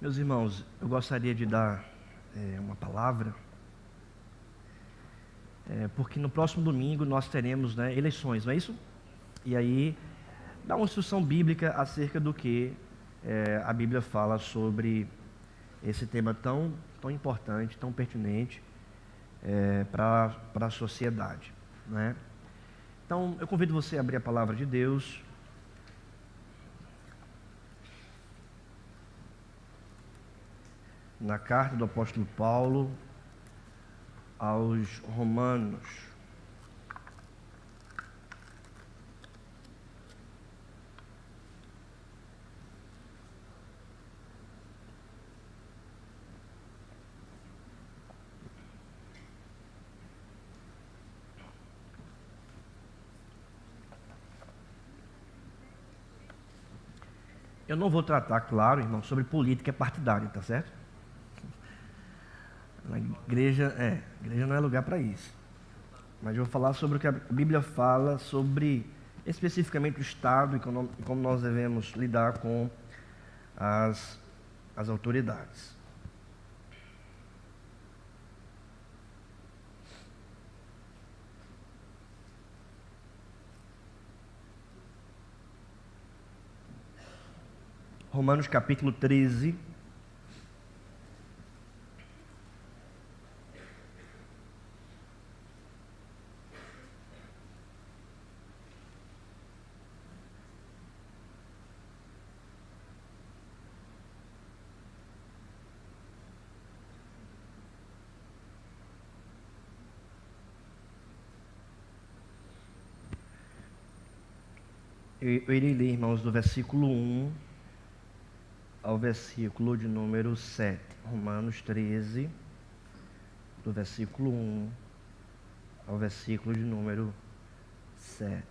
Meus irmãos, eu gostaria de dar uma palavra, porque no próximo domingo nós teremos, eleições, não é isso? E aí, dá uma instrução bíblica acerca do que a Bíblia fala sobre esse tema tão importante, tão pertinente para a sociedade, né? Então, eu convido você a abrir a palavra de Deus na carta do apóstolo Paulo aos Romanos. Eu não vou tratar, claro, irmão, sobre política partidária, tá certo? A igreja não é lugar para isso. Mas eu vou falar sobre o que a Bíblia fala sobre especificamente o Estado e como nós devemos lidar com as autoridades. Romanos capítulo 13. Eu irei ler, irmãos, do versículo 1 ao versículo de número 7. Romanos 13, do versículo 1 ao versículo de número 7.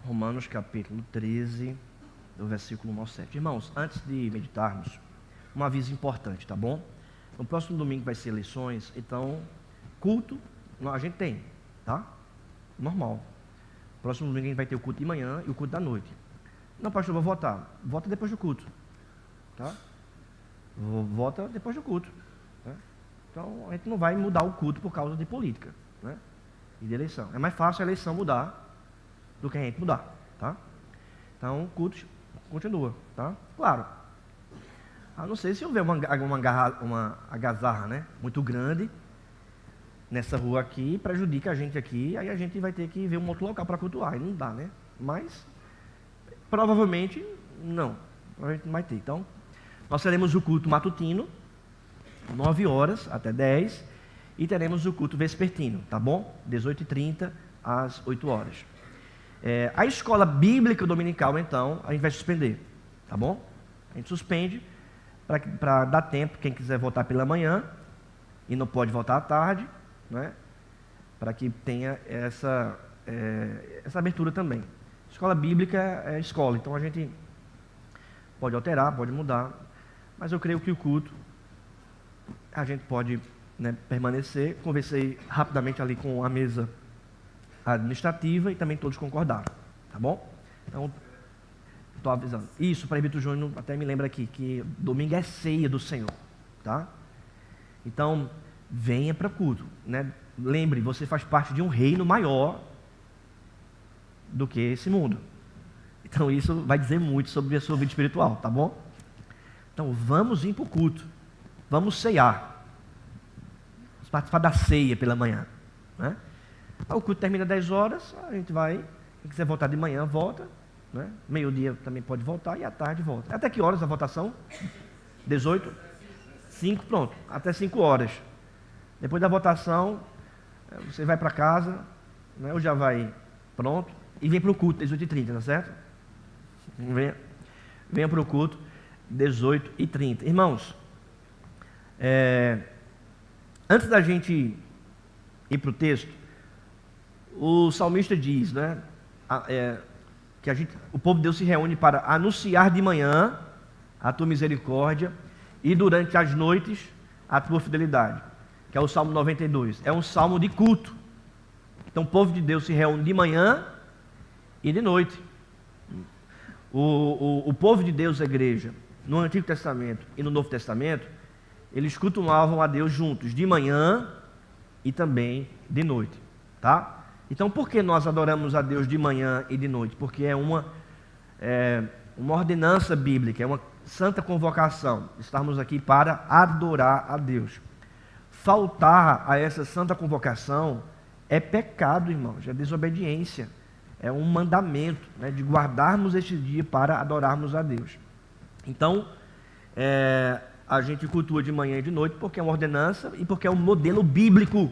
Romanos capítulo 13, do versículo 1 ao 7. Irmãos, antes de meditarmos, um aviso importante, tá bom? No próximo domingo vai ser eleições, então, culto, a gente tem, tá? Normal. Próximo domingo a gente vai ter o culto de manhã e o culto da noite. Não, pastor, eu vou votar. Vota depois do culto, tá? Vota depois do culto, né? Então, a gente não vai mudar o culto por causa de política, né? E de eleição. É mais fácil a eleição mudar do que a gente mudar, tá? Então, o culto continua, tá? Claro, a não ser se houver uma agazarra, né, muito grande nessa rua aqui, prejudica a gente aqui, aí a gente vai ter que ver um outro local para cultuar, e não dá, né? Mas, provavelmente, não. A gente não vai ter. Então, nós teremos o culto matutino, 9 horas até 10, e teremos o culto vespertino, tá bom? 18h30 às 8 horas. A escola bíblica dominical, então, a gente vai suspender, tá bom? A gente suspende para dar tempo, quem quiser voltar pela manhã e não pode voltar à tarde, né? Para que tenha essa abertura também. Escola bíblica é escola, então a gente pode alterar, pode mudar, mas eu creio que o culto a gente pode, né, permanecer. Conversei rapidamente ali com a mesa administrativa e também todos concordaram, tá bom? Então, estou avisando. Isso, presbítero Júnior até me lembra aqui, que domingo é ceia do Senhor, tá? Então, venha para o culto, né? Lembre, você faz parte de um reino maior do que esse mundo. Então, isso vai dizer muito sobre a sua vida espiritual, tá bom? Então, vamos vir para o culto. Vamos ceiar. Vamos participar da ceia pela manhã, né? O culto termina 10 horas, a gente vai, quem quiser voltar de manhã, volta, né? Meio-dia também pode voltar e à tarde volta. Até que horas a votação? 18? 5, pronto, até 5 horas. Depois da votação, você vai para casa, né, ou já vai pronto, e vem para o culto, 18h30, tá certo? Venha para o culto, 18h30. Irmãos, antes da gente ir para o texto, o salmista diz, né, que o povo de Deus se reúne para anunciar de manhã a tua misericórdia e durante as noites a tua fidelidade, que é o Salmo 92. É um salmo de culto. Então o povo de Deus se reúne de manhã e de noite. O povo de Deus, a igreja, no Antigo Testamento e no Novo Testamento, eles cultuavam a Deus juntos, de manhã e também de noite, tá? Então, por que nós adoramos a Deus de manhã e de noite? Porque é uma ordenança bíblica, é uma santa convocação. Estarmos aqui para adorar a Deus. Faltar a essa santa convocação é pecado, irmãos, é desobediência. É um mandamento, né, de guardarmos este dia para adorarmos a Deus. Então, a gente cultua de manhã e de noite porque é uma ordenança e porque é um modelo bíblico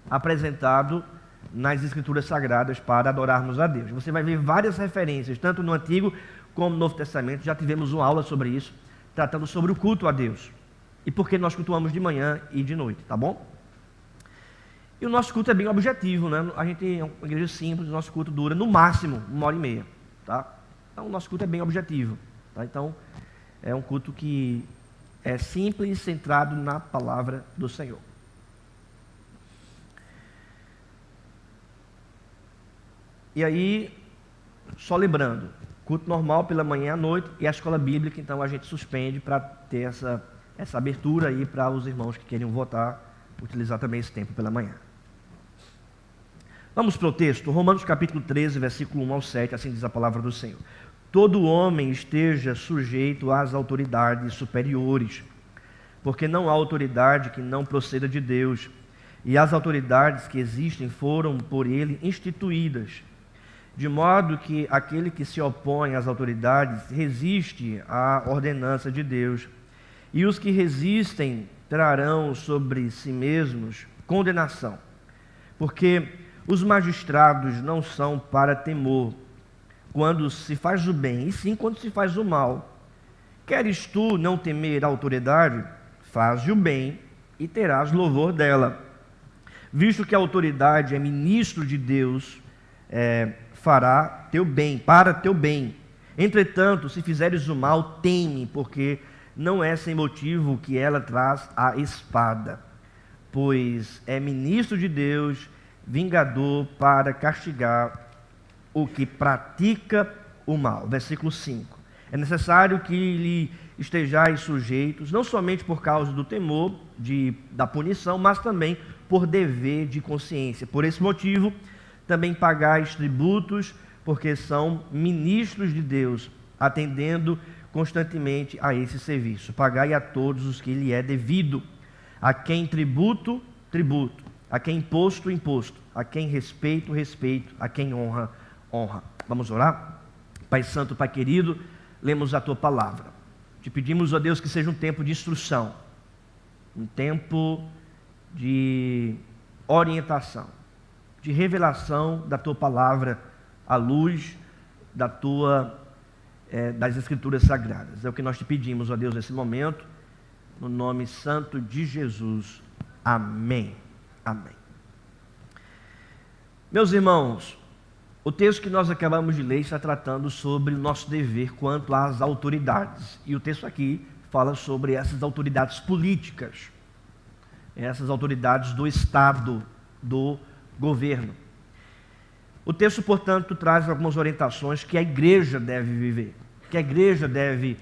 apresentado nas Escrituras Sagradas para adorarmos a Deus. Você vai ver várias referências, tanto no Antigo como no Novo Testamento. Já tivemos uma aula sobre isso, tratando sobre o culto a Deus. E por que nós cultuamos de manhã e de noite, tá bom? E o nosso culto é bem objetivo, né? A gente é uma igreja simples, o nosso culto dura no máximo 1h30, tá? Então o nosso culto é bem objetivo, tá? Então é um culto que é simples, centrado na palavra do Senhor. E aí, só lembrando, culto normal pela manhã e à noite e a escola bíblica, então a gente suspende para ter essa abertura aí para os irmãos que querem votar, utilizar também esse tempo pela manhã. Vamos para o texto, Romanos capítulo 13, versículo 1 ao 7, assim diz a palavra do Senhor. Todo homem esteja sujeito às autoridades superiores, porque não há autoridade que não proceda de Deus, e as autoridades que existem foram por ele instituídas, de modo que aquele que se opõe às autoridades resiste à ordenança de Deus, e os que resistem trarão sobre si mesmos condenação, porque os magistrados não são para temor quando se faz o bem, e sim quando se faz o mal. Queres tu não temer a autoridade? Faze o bem e terás louvor dela. Visto que a autoridade é ministro de Deus, fará teu bem, para teu bem. Entretanto, se fizeres o mal, teme, porque não é sem motivo que ela traz a espada, pois é ministro de Deus, vingador para castigar o que pratica o mal. Versículo 5. É necessário que lhe estejais sujeitos, não somente por causa do temor da punição, mas também por dever de consciência. Por esse motivo, também pagais tributos, porque são ministros de Deus, atendendo constantemente a esse serviço. Pagai a todos os que lhe é devido, a quem tributo, tributo, a quem imposto, imposto, a quem respeito, respeito, a quem honra, honra. Vamos orar? Pai Santo, Pai querido, lemos a Tua palavra. Te pedimos, ó Deus, que seja um tempo de instrução, um tempo de orientação, de revelação da Tua palavra à luz das Escrituras Sagradas. É o que nós te pedimos, ó Deus, nesse momento, no nome santo de Jesus. Amém. Amém. Meus irmãos, o texto que nós acabamos de ler está tratando sobre o nosso dever quanto às autoridades. E o texto aqui fala sobre essas autoridades políticas, essas autoridades do Estado, do governo. O texto, portanto, traz algumas orientações que a igreja deve viver, que a igreja deve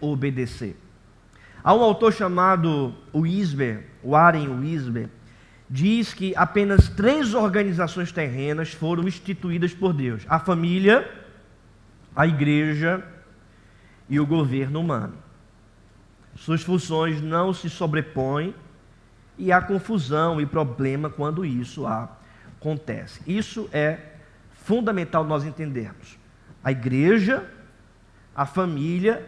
obedecer. Há um autor chamado Warren Wiersbe, diz que apenas 3 organizações terrenas foram instituídas por Deus: a família, a igreja e o governo humano. Suas funções não se sobrepõem e há confusão e problema quando isso acontece. Isso é fundamental nós entendermos. A igreja, a família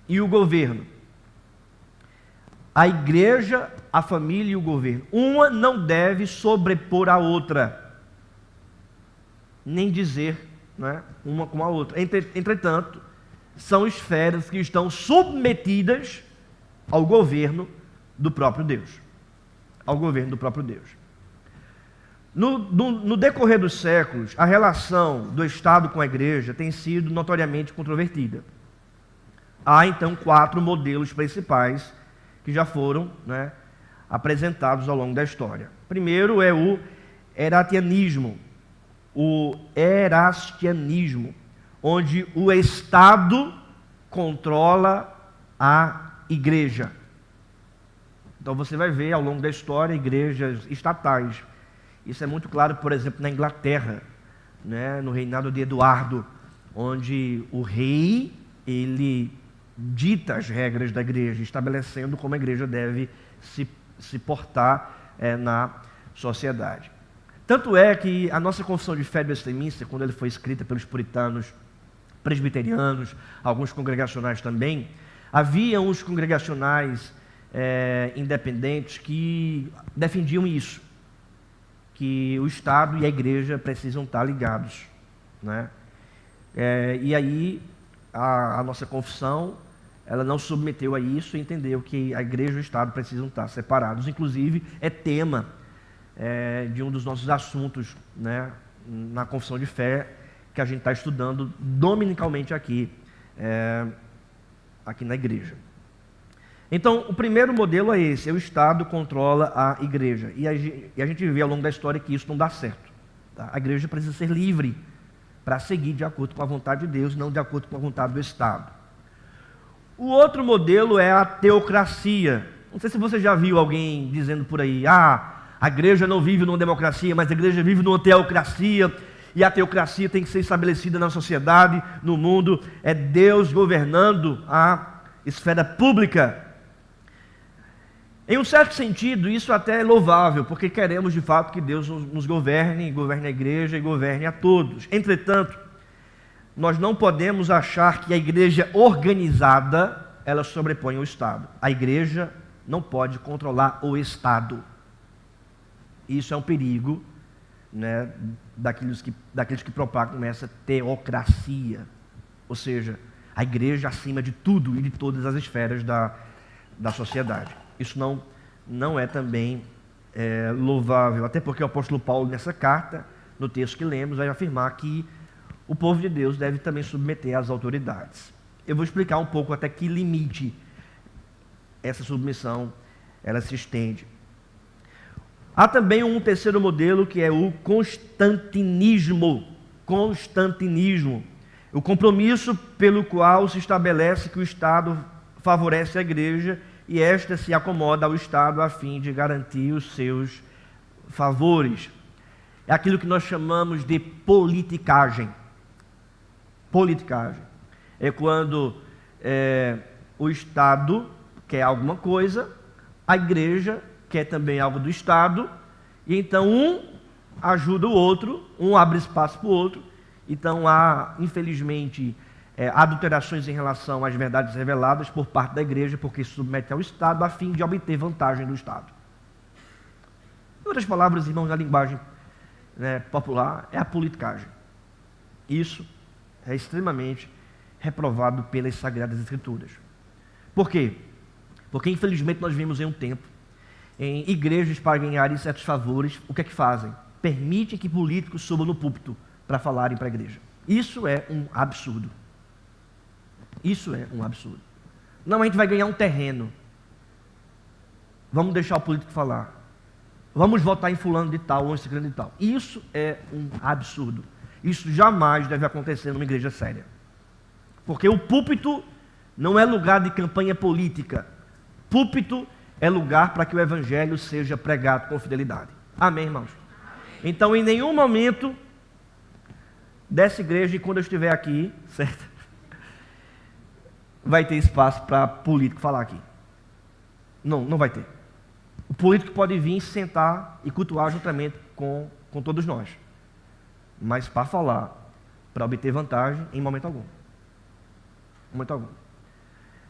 e o governo. a igreja, a família e o governo. Uma não deve sobrepor a outra, nem dizer, né, uma com a outra. Entretanto, são esferas que estão submetidas ao governo do próprio Deus. Ao governo do próprio Deus. No decorrer dos séculos, a relação do Estado com a igreja tem sido notoriamente controvertida. Há, então, 4 modelos principais que já foram, né, apresentados ao longo da história. Primeiro é o erastianismo, onde o Estado controla a igreja. Então você vai ver ao longo da história igrejas estatais. Isso é muito claro, por exemplo, na Inglaterra, né, no reinado de Eduardo, onde o rei, ele dita as regras da igreja, estabelecendo como a igreja deve se portar na sociedade. Tanto é que a nossa Confissão de Fé de Westminster, quando ela foi escrita pelos puritanos, presbiterianos, alguns congregacionais também, havia uns congregacionais independentes que defendiam isso, que o Estado e a igreja precisam estar ligados, né? E aí a nossa confissão, ela não submeteu a isso e entendeu que a igreja e o Estado precisam estar separados. Inclusive, é tema de um dos nossos assuntos, né, na confissão de fé, que a gente está estudando dominicalmente aqui na igreja. Então, o primeiro modelo é esse: o Estado controla a igreja. E a gente vê ao longo da história que isso não dá certo. Tá? A igreja precisa ser livre para seguir de acordo com a vontade de Deus, não de acordo com a vontade do Estado. O outro modelo é a teocracia. Não sei se você já viu alguém dizendo por aí: a igreja não vive numa democracia, mas a igreja vive numa teocracia, e a teocracia tem que ser estabelecida na sociedade, no mundo. É Deus governando a esfera pública. Em um certo sentido, isso até é louvável, porque queremos de fato que Deus nos governe, governe a igreja e governe a todos. Entretanto, nós não podemos achar que a igreja organizada, ela sobrepõe o Estado. A igreja não pode controlar o Estado. Isso é um perigo, né, daqueles que propagam essa teocracia. Ou seja, a igreja acima de tudo e de todas as esferas da sociedade. Isso não é também louvável, até porque o apóstolo Paulo, nessa carta, no texto que lemos, vai afirmar que o povo de Deus deve também submeter às autoridades. Eu vou explicar um pouco até que limite essa submissão ela se estende. Há também um terceiro modelo, que é o constantinismo. O compromisso pelo qual se estabelece que o Estado favorece a igreja e esta se acomoda ao Estado a fim de garantir os seus favores. É aquilo que nós chamamos de politicagem. Politicagem é quando o Estado quer alguma coisa, a igreja quer também algo do Estado, e então um ajuda o outro, um abre espaço para o outro. Então há, infelizmente, adulterações em relação às verdades reveladas por parte da igreja, porque se submete ao Estado a fim de obter vantagem do Estado. Em outras palavras, irmãos, na linguagem popular, é a politicagem. Isso é extremamente reprovado pelas Sagradas Escrituras. Por quê? Porque, infelizmente, nós vivemos em um tempo em igrejas, para ganharem certos favores, o que é que fazem? Permitem que políticos subam no púlpito para falarem para a igreja. Isso é um absurdo. Isso é um absurdo. Não, a gente vai ganhar um terreno. Vamos deixar o político falar. Vamos votar em fulano de tal ou em ciclano de tal. Isso é um absurdo. Isso jamais deve acontecer numa igreja séria. Porque o púlpito não é lugar de campanha política. Púlpito é lugar para que o evangelho seja pregado com fidelidade. Amém, irmãos? Então, em nenhum momento dessa igreja, e quando eu estiver aqui, certo? Vai ter espaço para político falar aqui. Não vai ter. O político pode vir, sentar e cultuar juntamente com todos nós. Mas para falar, para obter vantagem, em momento algum.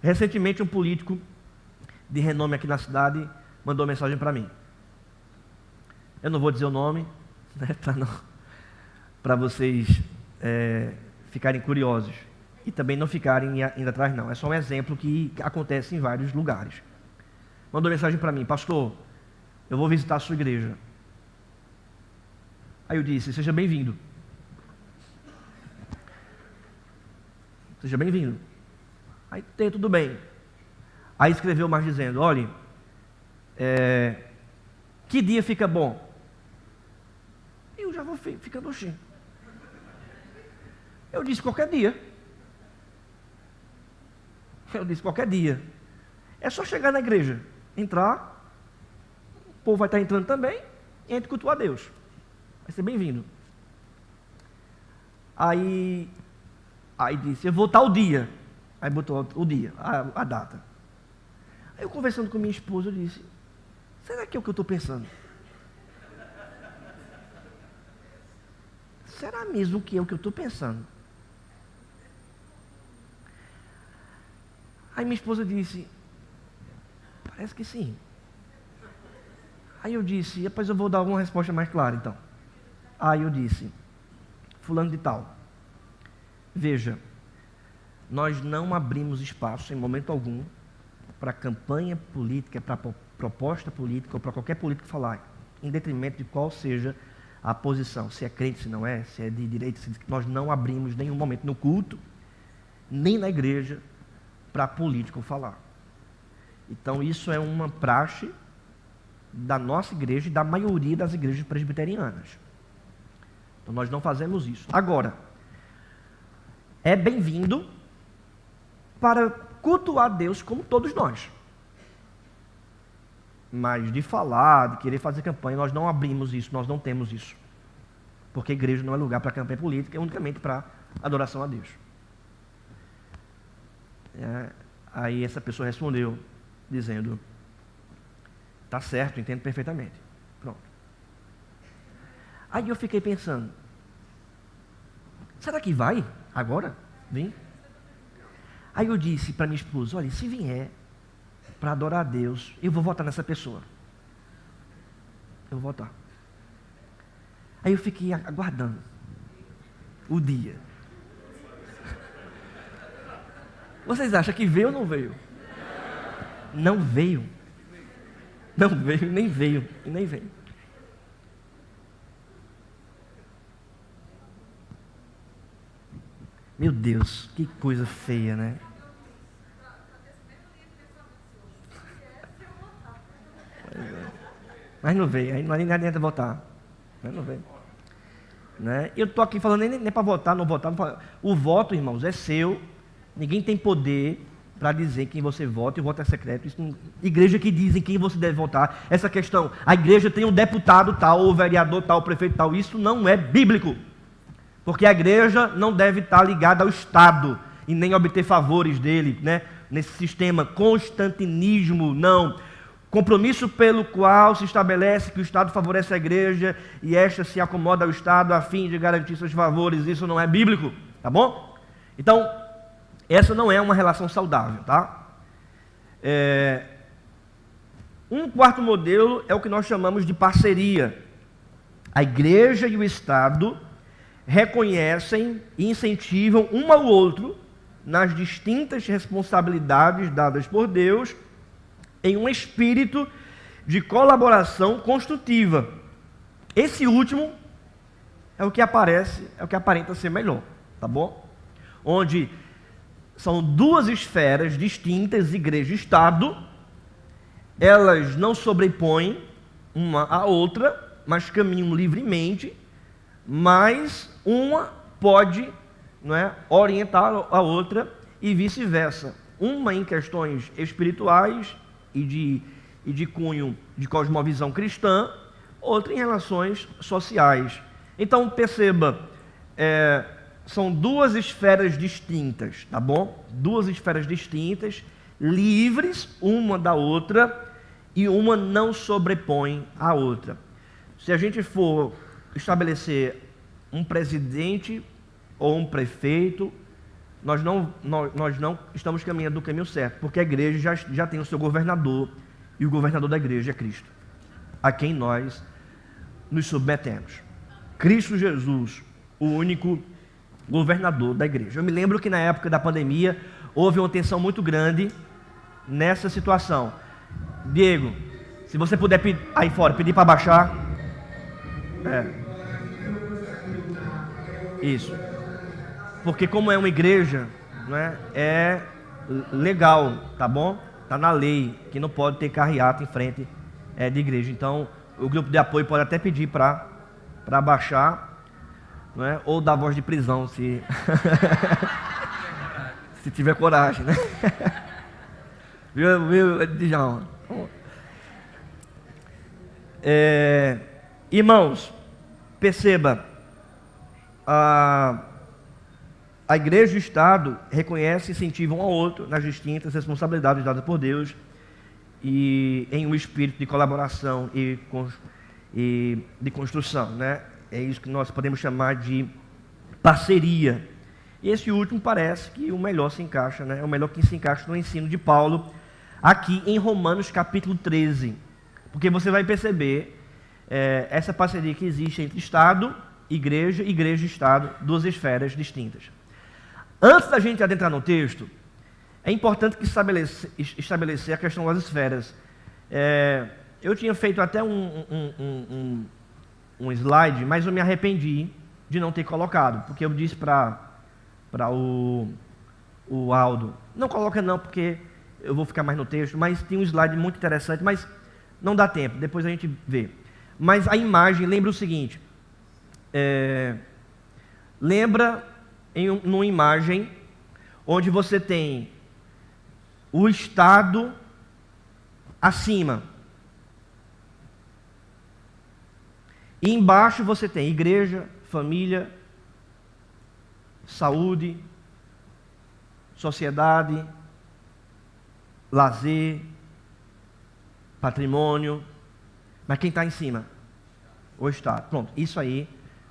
Recentemente, um político de renome aqui na cidade mandou mensagem para mim. Eu não vou dizer o nome, né, para vocês ficarem curiosos e também não ficarem indo atrás, não. É só um exemplo que acontece em vários lugares. Mandou mensagem para mim: pastor, eu vou visitar a sua igreja. Aí eu disse: seja bem-vindo. Seja bem-vindo. Aí tudo bem. Aí escreveu mais dizendo: olhe, que dia fica bom? Eu já vou ficando assim. Eu disse: qualquer dia. Eu disse: qualquer dia. É só chegar na igreja, entrar, o povo vai estar entrando também, e a gente cultuar a Deus. Vai ser bem-vindo. Aí disse: eu vou tal dia. Aí botou o dia, a data. Aí eu conversando com minha esposa, eu disse: será que é o que eu estou pensando? Será mesmo que é o que eu estou pensando? Aí minha esposa disse: parece que sim. Aí eu disse: depois eu vou dar uma resposta mais clara então. Aí eu disse: fulano de tal, veja, nós não abrimos espaço em momento algum para campanha política, para proposta política ou para qualquer político falar, em detrimento de qual seja a posição, se é crente, se não é, se é de direita, nós não abrimos nenhum momento no culto, nem na igreja, para político falar. Então isso é uma praxe da nossa igreja e da maioria das igrejas presbiterianas. Então nós não fazemos isso. Agora, é bem-vindo para cultuar Deus como todos nós. Mas de falar, de querer fazer campanha, nós não abrimos isso, nós não temos isso. Porque a igreja não é lugar para campanha política, é unicamente para adoração a Deus. Aí essa pessoa respondeu, dizendo: tá certo, entendo perfeitamente. Pronto. Aí eu fiquei pensando: será que vai agora? Vem? Aí eu disse para minha esposa: olha, se vier para adorar a Deus, eu vou votar nessa pessoa. Eu vou votar. Aí eu fiquei aguardando o dia. Vocês acham que veio ou não veio? Não veio. Não veio, nem veio, e nem veio. Meu Deus, que coisa feia, né? Mas não veio, aí não adianta votar. Mas não veio. Né? Eu estou aqui falando nem para votar, não votar. O voto, irmãos, é seu. Ninguém tem poder para dizer quem você vota, e o voto é secreto. Isso, igreja que dizem quem você deve votar. Essa questão, a igreja tem um deputado tal, o vereador tal, o prefeito tal, isso não é bíblico. Porque a igreja não deve estar ligada ao Estado e nem obter favores dele, né? Nesse sistema constantinismo, não. Compromisso pelo qual se estabelece que o Estado favorece a igreja e esta se acomoda ao Estado a fim de garantir seus favores, isso não é bíblico, tá bom? Então, essa não é uma relação saudável, tá? Um quarto modelo é o que nós chamamos de parceria. A igreja e o Estado reconhecem e incentivam um ao outro nas distintas responsabilidades dadas por Deus em um espírito de colaboração construtiva. Esse último é o que aparenta ser melhor, tá bom? Onde são duas esferas distintas, igreja e Estado, elas não sobrepõem uma à outra, mas caminham livremente, mas uma pode, não é, orientar a outra e vice-versa. Uma em questões espirituais e de cunho de cosmovisão cristã, outra em relações sociais. Então perceba, são duas esferas distintas, tá bom? Duas esferas distintas, livres uma da outra, e uma não sobrepõe a outra. Se a gente for estabelecer um presidente ou um prefeito, nós não estamos caminhando do caminho certo, porque a igreja já tem o seu governador, e o governador da igreja é Cristo, a quem nós nos submetemos. Cristo Jesus, o único governador da igreja. Eu me lembro que na época da pandemia houve uma tensão muito grande nessa situação. Diego, se você puder aí fora pedir para baixar. Isso. Porque como é uma igreja, né, é legal, tá bom? Tá na lei que não pode ter carreata em frente de igreja. Então, o grupo de apoio pode até pedir para baixar, né, ou dar voz de prisão, se se tiver coragem, né? Viu, Dijão? Irmãos, perceba, a igreja e o Estado reconhecem e incentivam um ao outro nas distintas responsabilidades dadas por Deus e em um espírito de colaboração e de construção, né? É isso que nós podemos chamar de parceria. E esse último parece que o melhor se encaixa, né? É o melhor que se encaixa no ensino de Paulo aqui em Romanos capítulo 13. Porque você vai perceber essa parceria que existe entre Estado, igreja e Estado, duas esferas distintas. Antes da gente adentrar no texto, é importante que estabelecer a questão das esferas. Eu tinha feito até um slide, mas eu me arrependi de não ter colocado, porque eu disse para o Aldo, não coloca não, porque eu vou ficar mais no texto, mas tem um slide muito interessante, mas não dá tempo, depois a gente vê. Mas a imagem lembra o seguinte, lembra numa imagem onde você tem o Estado acima, e embaixo você tem igreja, família, saúde, sociedade, lazer, patrimônio. Mas quem está em cima? O Estado. Pronto, isso aí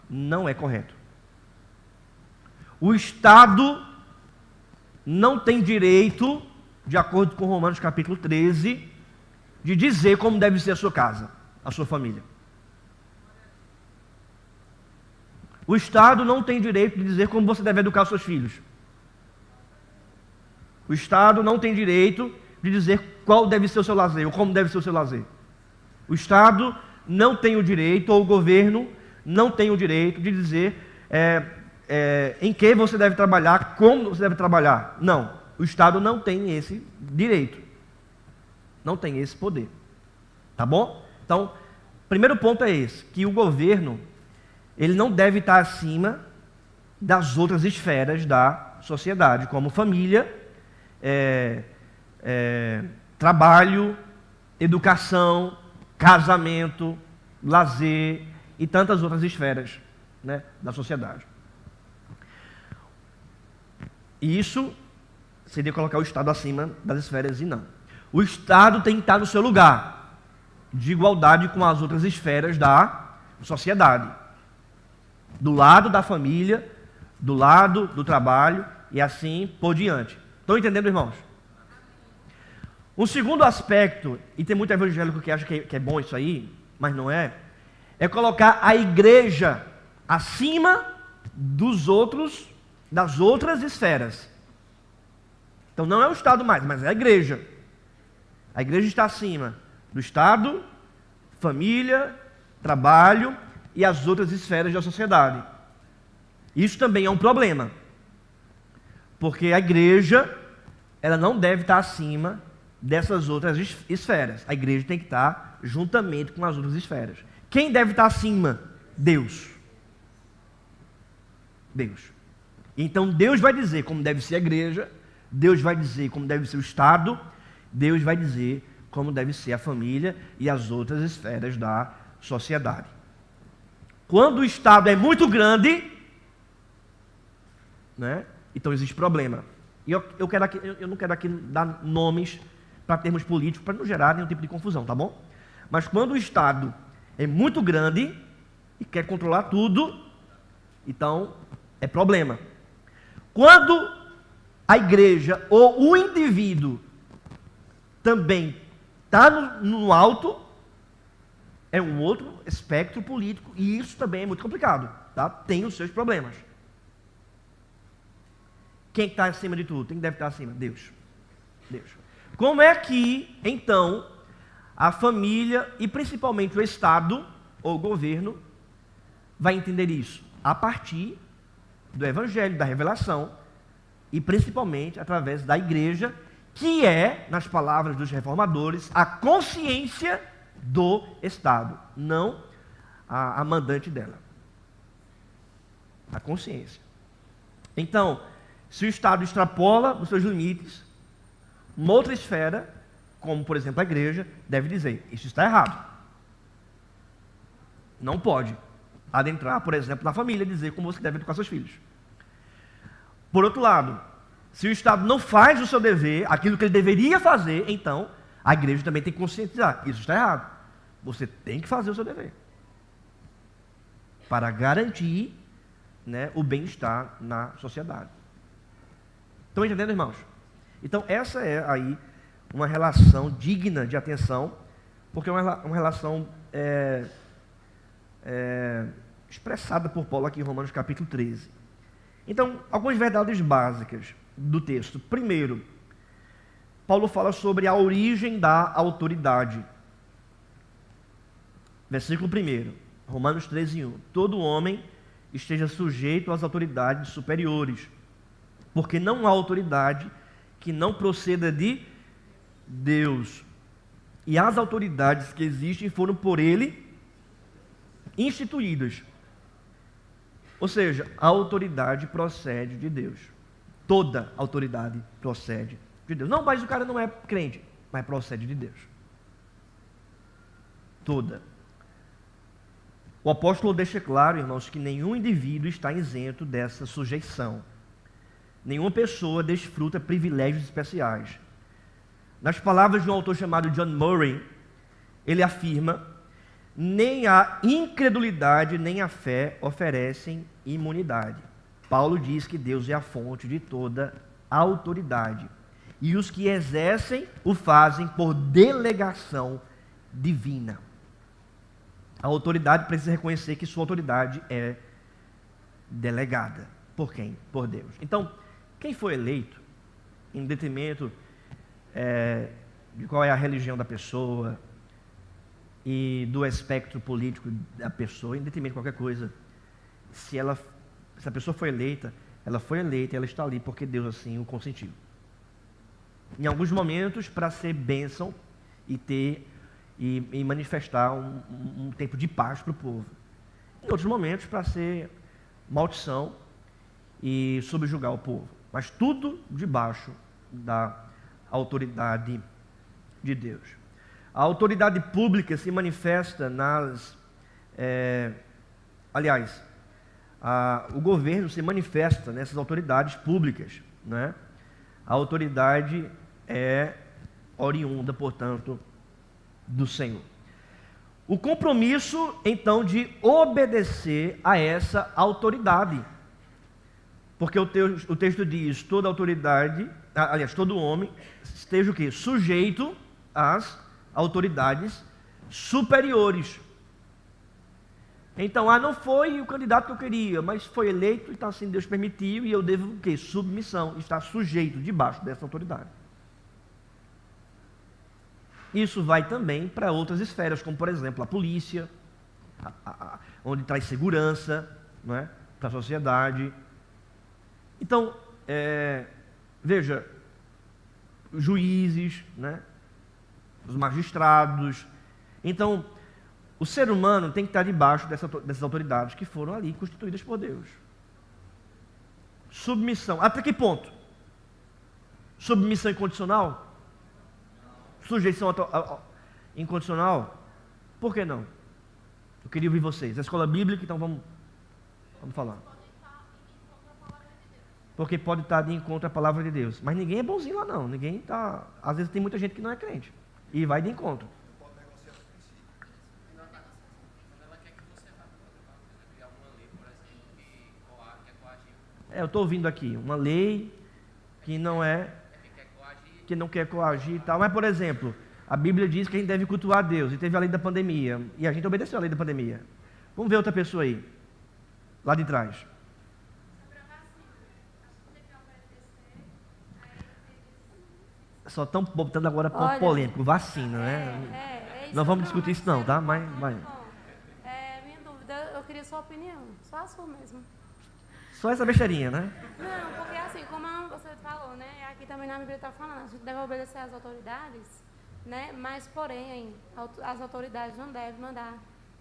não é correto. O Estado não tem direito, de acordo com Romanos capítulo 13, de dizer como deve ser a sua casa, a sua família. O Estado não tem direito de dizer como você deve educar seus filhos. O Estado não tem direito de dizer qual deve ser o seu lazer, ou como deve ser o seu lazer. O Estado não tem o direito, ou o governo não tem o direito de dizer em que você deve trabalhar, como você deve trabalhar. Não, o Estado não tem esse direito. Não tem esse poder. Tá bom? Então, primeiro ponto é esse, que o governo ele não deve estar acima das outras esferas da sociedade, como família, trabalho, educação, casamento, lazer e tantas outras esferas, né, da sociedade. E isso seria colocar o Estado acima das esferas e não. O Estado tem que estar no seu lugar, de igualdade com as outras esferas da sociedade. Do lado da família, do lado do trabalho e assim por diante. Estão entendendo, irmãos? Um segundo aspecto, e tem muito evangélico que acha que é bom isso aí, mas não é colocar a igreja acima das outras esferas. Então não é o Estado mais, mas é a igreja. A igreja está acima do Estado, família, trabalho e as outras esferas da sociedade. Isso também é um problema, porque a igreja ela não deve estar acima dessas outras esferas. A igreja tem que estar juntamente com as outras esferas. Quem deve estar acima? Deus. Deus. Então Deus vai dizer como deve ser a igreja, Deus vai dizer como deve ser o Estado, Deus vai dizer como deve ser a família e as outras esferas da sociedade. Quando o Estado é muito grande, né, então existe problema. E eu não quero aqui dar nomes para termos políticos, para não gerar nenhum tipo de confusão, tá bom? Mas quando o Estado é muito grande e quer controlar tudo, então é problema. Quando a igreja ou o indivíduo também está no alto, é um outro espectro político, e isso também é muito complicado, tá? Tem os seus problemas. Quem está acima de tudo? Quem deve estar acima? Deus. Deus. Como é que, então, a família e principalmente o Estado ou o governo vai entender isso? A partir do Evangelho, da revelação, e principalmente através da igreja, que é, nas palavras dos reformadores, a consciência do Estado, não a mandante dela. A consciência. Então, se o Estado extrapola os seus limites, uma outra esfera, como por exemplo a igreja, deve dizer, isso está errado. Não pode adentrar, por exemplo, na família, dizer como você deve educar seus filhos. Por outro lado, se o Estado não faz o seu dever, aquilo que ele deveria fazer, então a igreja também tem que conscientizar, isso está errado. Você tem que fazer o seu dever para garantir, né, o bem-estar na sociedade. Estão entendendo, irmãos? Então essa é aí uma relação digna de atenção, porque é uma relação expressada por Paulo aqui em Romanos capítulo 13. Então, algumas verdades básicas do texto. Primeiro, Paulo fala sobre a origem da autoridade. Versículo 1, Romanos 13:1. Todo homem esteja sujeito às autoridades superiores, porque não há autoridade que não proceda de Deus. E as autoridades que existem foram por ele instituídas. Ou seja, a autoridade procede de Deus. Toda autoridade procede de Deus. Não, mas o cara não é crente, mas procede de Deus. Toda. O apóstolo deixa claro, irmãos, que nenhum indivíduo está isento dessa sujeição. Nenhuma pessoa desfruta privilégios especiais. Nas palavras de um autor chamado John Murray, ele afirma: nem a incredulidade nem a fé oferecem imunidade. Paulo diz que Deus é a fonte de toda autoridade. E os que exercem o fazem por delegação divina. A autoridade precisa reconhecer que sua autoridade é delegada. Por quem? Por Deus. Então, quem foi eleito, em detrimento de qual é a religião da pessoa e do espectro político da pessoa, em detrimento de qualquer coisa, se a pessoa foi eleita, ela está ali porque Deus assim o consentiu. Em alguns momentos para ser bênção e manifestar um tempo de paz para o povo. Em outros momentos para ser maldição e subjugar o povo. Mas tudo debaixo da autoridade de Deus. A autoridade pública se manifesta o governo se manifesta nessas autoridades públicas, né? A autoridade é oriunda, portanto, do Senhor. O compromisso, então, de obedecer a essa autoridade. Porque o texto diz, toda autoridade, todo homem, esteja o quê? Sujeito às autoridades superiores. Então, não foi o candidato que eu queria, mas foi eleito, então assim Deus permitiu, e eu devo o quê? Submissão, estar sujeito debaixo dessa autoridade. Isso vai também para outras esferas, como por exemplo a polícia, onde traz segurança, não é? Para a sociedade. Então, veja, os juízes, né? Os magistrados. Então, o ser humano tem que estar debaixo dessas autoridades que foram ali constituídas por Deus. Submissão. Até que ponto? Submissão incondicional? Sujeição incondicional? Por que não? Eu queria ouvir vocês. A escola bíblica, então vamos falar. Porque pode estar de encontro à palavra de Deus. Mas ninguém é bonzinho lá não. Ninguém está. Às vezes tem muita gente que não é crente. E vai de encontro. Eu estou ouvindo aqui uma lei que não é, que não quer coagir e tal. Mas, por exemplo, a Bíblia diz que a gente deve cultuar a Deus, e teve a lei da pandemia, e a gente obedeceu a lei da pandemia. Vamos ver outra pessoa aí, lá de trás. Só estão botando agora ponto polêmico, vacina, né? Não vamos discutir isso não, tá? Mas vai. Minha dúvida, eu queria sua opinião, só a sua mesmo. Só essa besteirinha, né? Não, porque assim, como você falou, né? Aqui também na Bíblia está falando, a gente deve obedecer às autoridades, né? Mas, porém, as autoridades não devem mandar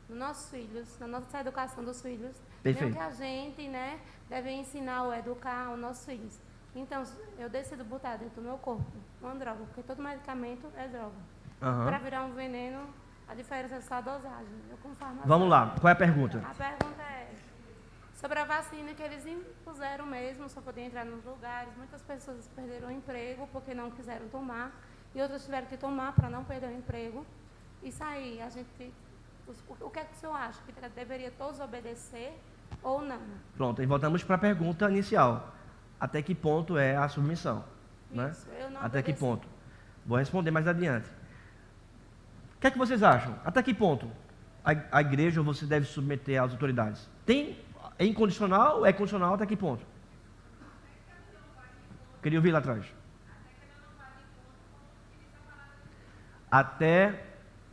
nos nossos filhos, na nossa educação dos filhos. Perfeito. Nem que a gente, né, deve ensinar ou educar os nossos filhos. Então, eu decido botar dentro do meu corpo uma droga, porque todo medicamento é droga. Para virar um veneno, a diferença é só a dosagem. Eu conformo. Vamos lá, qual é a pergunta? A pergunta é sobre a vacina que eles impuseram mesmo, só poder entrar nos lugares. Muitas pessoas perderam o emprego porque não quiseram tomar, e outras tiveram que tomar para não perder o emprego. Isso aí, a gente... O que é que o senhor acha? Que deveria todos obedecer ou não? Pronto, e voltamos para a pergunta inicial. Até que ponto é a submissão? Isso, né? eu não Até que obedeci. ponto? Vou responder mais adiante. O que é que vocês acham? Até que ponto a igreja você deve submeter às autoridades? É incondicional ou é condicional? Até que ponto? Queria ouvir lá atrás. Até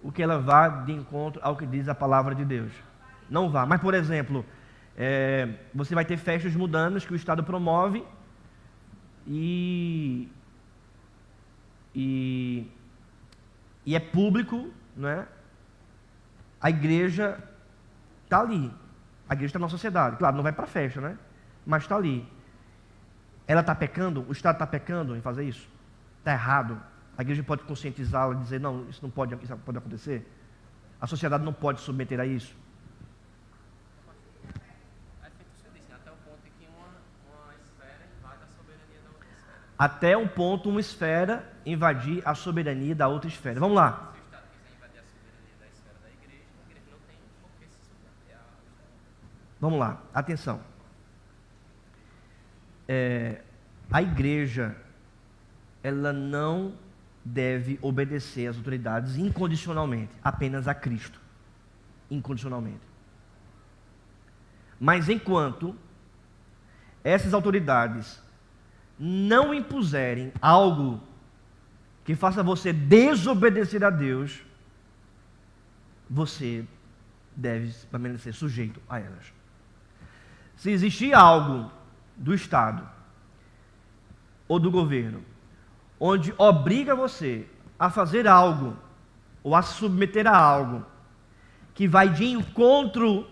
o que ela vá de encontro ao que diz a palavra de Deus. Não vá. Mas, por exemplo, você vai ter festas mudanas que o Estado promove e é público, né? A igreja está ali. A igreja está na sociedade. Claro, não vai para a festa, né? Mas está ali. Ela está pecando? O Estado está pecando em fazer isso? Está errado? A igreja pode conscientizá-la e dizer, não, isso não pode, isso pode acontecer? A sociedade não pode se submeter a isso? Até um ponto, uma esfera invadir a soberania da outra esfera. Vamos lá. Se o Estado quiser invadir a soberania da esfera da igreja não tem por que se submeter ao Estado. Vamos lá, atenção. A igreja, ela não deve obedecer às autoridades incondicionalmente, apenas a Cristo. Incondicionalmente. Mas enquanto essas autoridades não impuserem algo que faça você desobedecer a Deus, você deve permanecer sujeito a elas. Se existir algo do Estado ou do governo onde obriga você a fazer algo ou a se submeter a algo que vai de encontro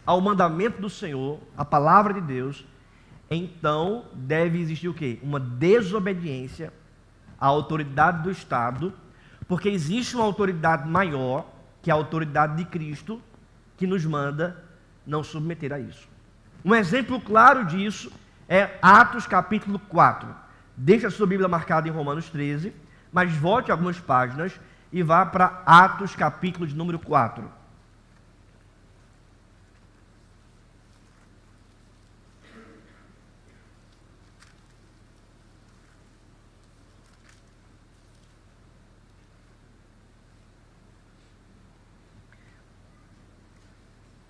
ao mandamento do Senhor, a palavra de Deus, então deve existir o quê? Uma desobediência à autoridade do Estado, porque existe uma autoridade maior, que é a autoridade de Cristo, que nos manda não submeter a isso. Um exemplo claro disso é Atos capítulo 4. Deixa a sua Bíblia marcada em Romanos 13, mas volte algumas páginas e vá para Atos capítulo de número 4.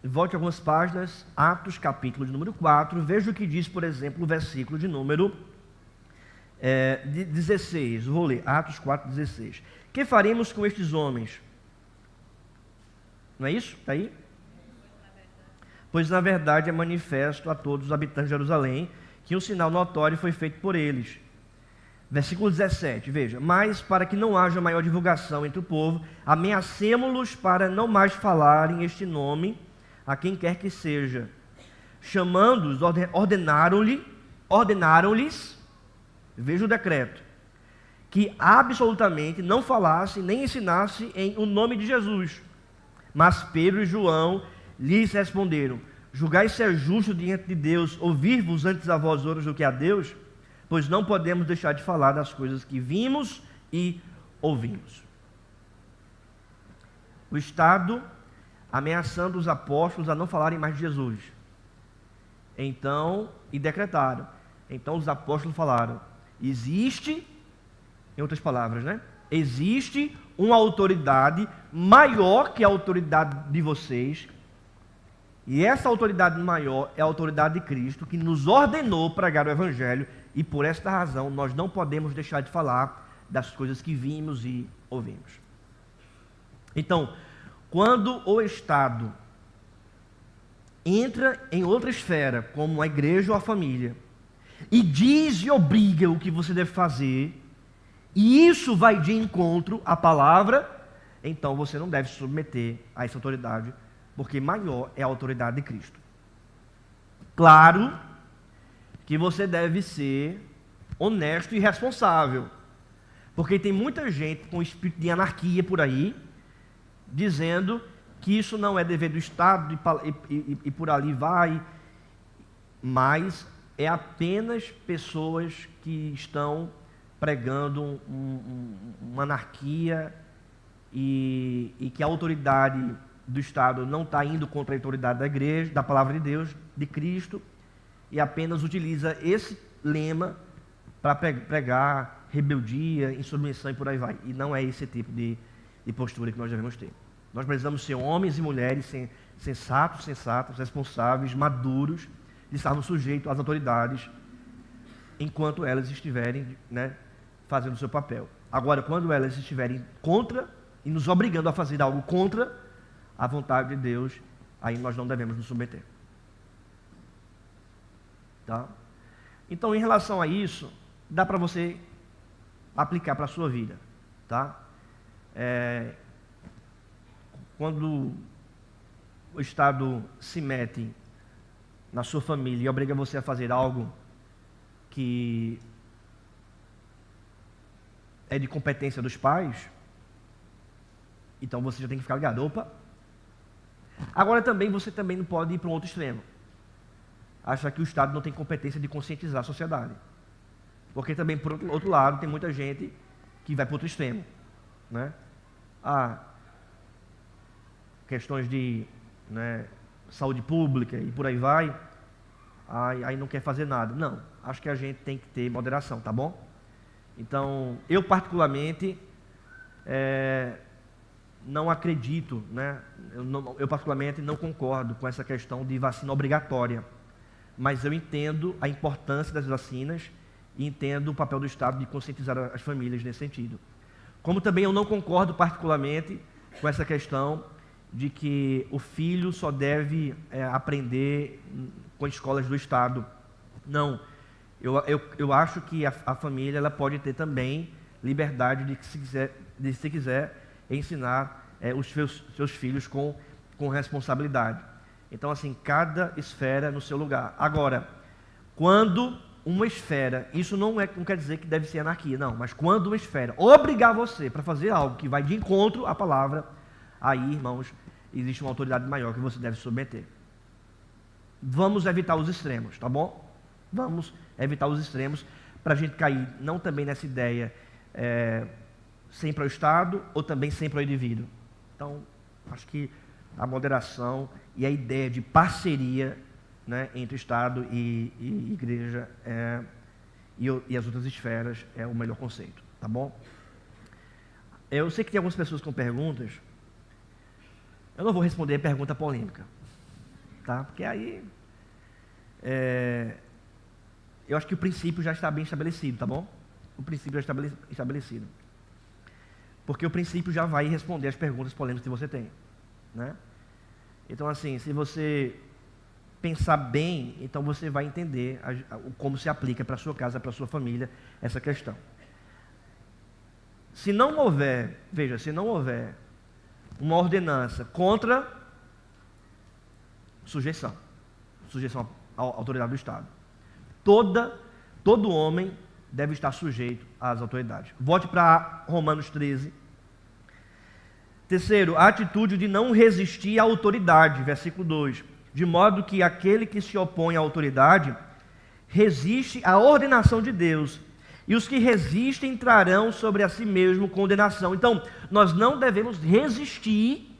Volte algumas páginas, Atos capítulo de número 4, veja o que diz, por exemplo, o versículo de número 16. Vou ler, Atos 4, 16. Que faremos com estes homens? Não é isso? Está aí? Pois na verdade é manifesto a todos os habitantes de Jerusalém que um sinal notório foi feito por eles. Versículo 17, veja. Mas para que não haja maior divulgação entre o povo, ameacemo-los para não mais falarem este nome a quem quer que seja. Chamando-os, ordenaram-lhes, veja o decreto, que absolutamente não falasse nem ensinasse em o nome de Jesus. Mas Pedro e João lhes responderam: julgai ser justo diante de Deus, ouvir-vos antes a vós outros do que a Deus, pois não podemos deixar de falar das coisas que vimos e ouvimos. O Estado ameaçando os apóstolos a não falarem mais de Jesus. Então, e decretaram. Então os apóstolos falaram: Existe, em outras palavras, né? Existe uma autoridade maior que a autoridade de vocês. E essa autoridade maior é a autoridade de Cristo, que nos ordenou pregar o Evangelho. E por esta razão nós não podemos deixar de falar das coisas que vimos e ouvimos. Então, quando o Estado entra em outra esfera, como a igreja ou a família, e diz e obriga o que você deve fazer, e isso vai de encontro à palavra, então você não deve se submeter a essa autoridade, porque maior é a autoridade de Cristo. Claro que você deve ser honesto e responsável, porque tem muita gente com espírito de anarquia por aí, dizendo que isso não é dever do Estado e por ali vai, mas é apenas pessoas que estão pregando uma anarquia e que a autoridade do Estado não está indo contra a autoridade da igreja, da palavra de Deus, de Cristo, e apenas utiliza esse lema para pregar rebeldia, insubmissão e por aí vai. E não é esse tipo de postura que nós devemos ter. Nós precisamos ser homens e mulheres sensatos, responsáveis, maduros, de estarmos sujeitos às autoridades enquanto elas estiverem, né, fazendo o seu papel. Agora, quando elas estiverem contra e nos obrigando a fazer algo contra a vontade de Deus, aí nós não devemos nos submeter. Tá? Então, em relação a isso, dá para você aplicar para a sua vida. Tá? Quando o Estado se mete na sua família e obriga você a fazer algo que é de competência dos pais, então você já tem que ficar ligado. Opa! Agora também, você também não pode ir para um outro extremo. Achar que o Estado não tem competência de conscientizar a sociedade. Porque também, por outro lado, tem muita gente que vai para outro extremo. Né? Questões de, né, saúde pública e por aí vai, aí não quer fazer nada. Não, acho que a gente tem que ter moderação, tá bom? Então, eu particularmente não acredito, né? Eu particularmente não concordo com essa questão de vacina obrigatória, mas eu entendo a importância das vacinas e entendo o papel do Estado de conscientizar as famílias nesse sentido. Como também eu não concordo particularmente com essa questão de que o filho só deve aprender com escolas do Estado. Não, eu acho que a família ela pode ter também liberdade de se quiser ensinar os seus filhos com responsabilidade. Então, assim, cada esfera no seu lugar. Agora, quando uma esfera, isso não quer dizer que deve ser anarquia, não, mas quando uma esfera obrigar você para fazer algo que vai de encontro à palavra, aí, irmãos, existe uma autoridade maior que você deve submeter. Vamos evitar os extremos, tá bom? Vamos evitar os extremos para a gente cair não também nessa ideia sempre ao Estado ou também sempre ao indivíduo. Então, acho que a moderação e a ideia de parceria, né, entre Estado e igreja e as outras esferas é o melhor conceito, tá bom? Eu sei que tem algumas pessoas com perguntas. Eu não vou responder a pergunta polêmica, tá? Porque aí eu acho que o princípio já está bem estabelecido, tá bom? O princípio já está estabelecido. Porque o princípio já vai responder as perguntas polêmicas que você tem, né? Então, assim, se você pensar bem, então você vai entender como se aplica para a sua casa, para a sua família, essa questão. Se não houver uma ordenança contra sujeição à autoridade do Estado, todo homem deve estar sujeito às autoridades. Volte para Romanos 13. Terceiro, a atitude de não resistir à autoridade, versículo 2. De modo que aquele que se opõe à autoridade resiste à ordenação de Deus, e os que resistem trarão sobre a si mesmo condenação. Então, nós não devemos resistir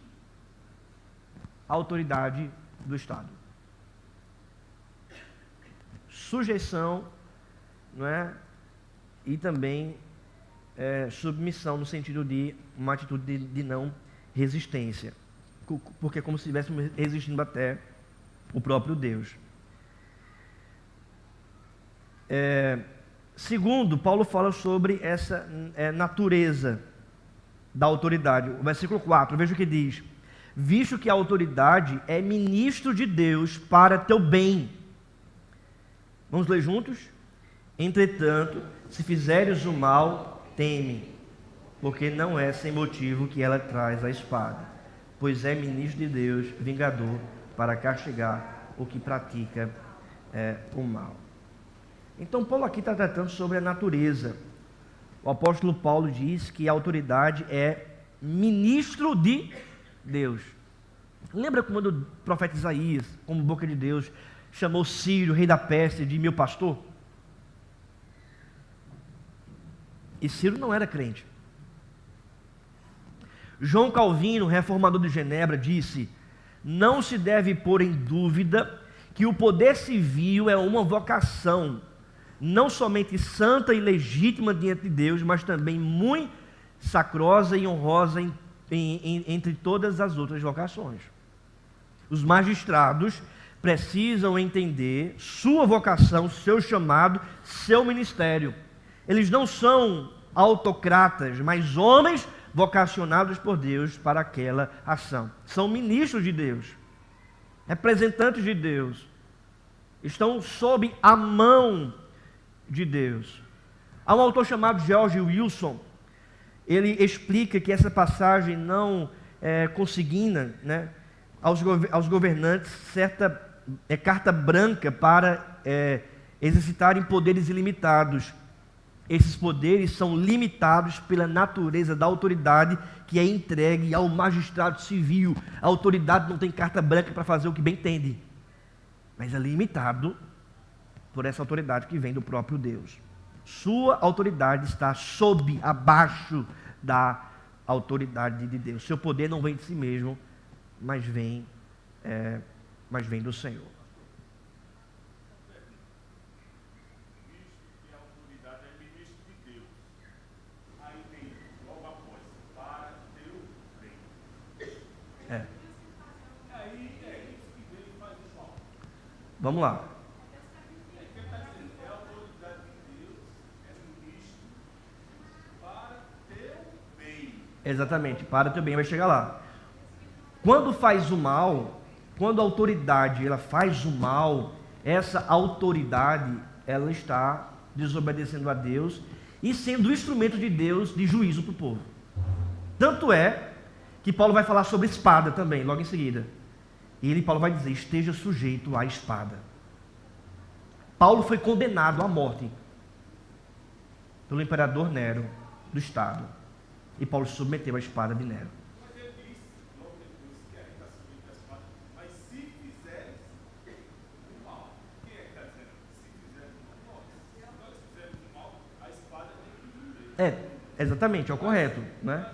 à autoridade do Estado. Sujeição, não é? e também submissão, no sentido de uma atitude de não resistência, porque é como se estivéssemos resistindo até o próprio Deus. Segundo, Paulo fala sobre essa natureza da autoridade. O versículo 4, veja o que diz: visto que a autoridade é ministro de Deus para teu bem. Vamos ler juntos? Entretanto, se fizeres o mal, teme, porque não é sem motivo que ela traz a espada, pois é ministro de Deus, vingador, para castigar o que pratica o mal. Então, Paulo aqui está tratando sobre a natureza. O apóstolo Paulo diz que a autoridade é ministro de Deus. Lembra quando o profeta Isaías, como boca de Deus, chamou Ciro, rei da peste, de meu pastor? E Ciro não era crente. João Calvino, reformador de Genebra, disse: não se deve pôr em dúvida que o poder civil é uma vocação, não somente santa e legítima diante de Deus, mas também muito sacrosa e honrosa entre todas as outras vocações. Os magistrados precisam entender sua vocação, seu chamado, seu ministério. Eles não são autocratas, mas homens vocacionados por Deus para aquela ação. São ministros de Deus, representantes de Deus, estão sob a mão de Deus. Há um autor chamado George Wilson. Ele explica que essa passagem não consigna, né, aos governantes certa carta branca para exercitarem poderes ilimitados. Esses poderes são limitados pela natureza da autoridade que é entregue ao magistrado civil. A autoridade não tem carta branca para fazer o que bem entende, mas é limitado por essa autoridade que vem do próprio Deus. Sua autoridade está abaixo da autoridade de Deus. Seu poder não vem de si mesmo, mas vem do Senhor. Vamos lá. Exatamente, para teu bem, vai chegar lá. Quando faz o mal, quando a autoridade ela faz o mal, essa autoridade ela está desobedecendo a Deus e sendo instrumento de Deus de juízo para o povo. Tanto é que Paulo vai falar sobre espada também, logo em seguida. E Paulo vai dizer: esteja sujeito à espada. Paulo foi condenado à morte pelo imperador Nero do Estado. E Paulo se submeteu à espada de Nero. Mas ele disse, logo depois, que a gente está sujeito à espada. Mas se fizeres o mal, quem é que está dizendo? Se fizeres o mal, se nós fizermos o mal, a espada tem que vir. Exatamente, é o correto, né?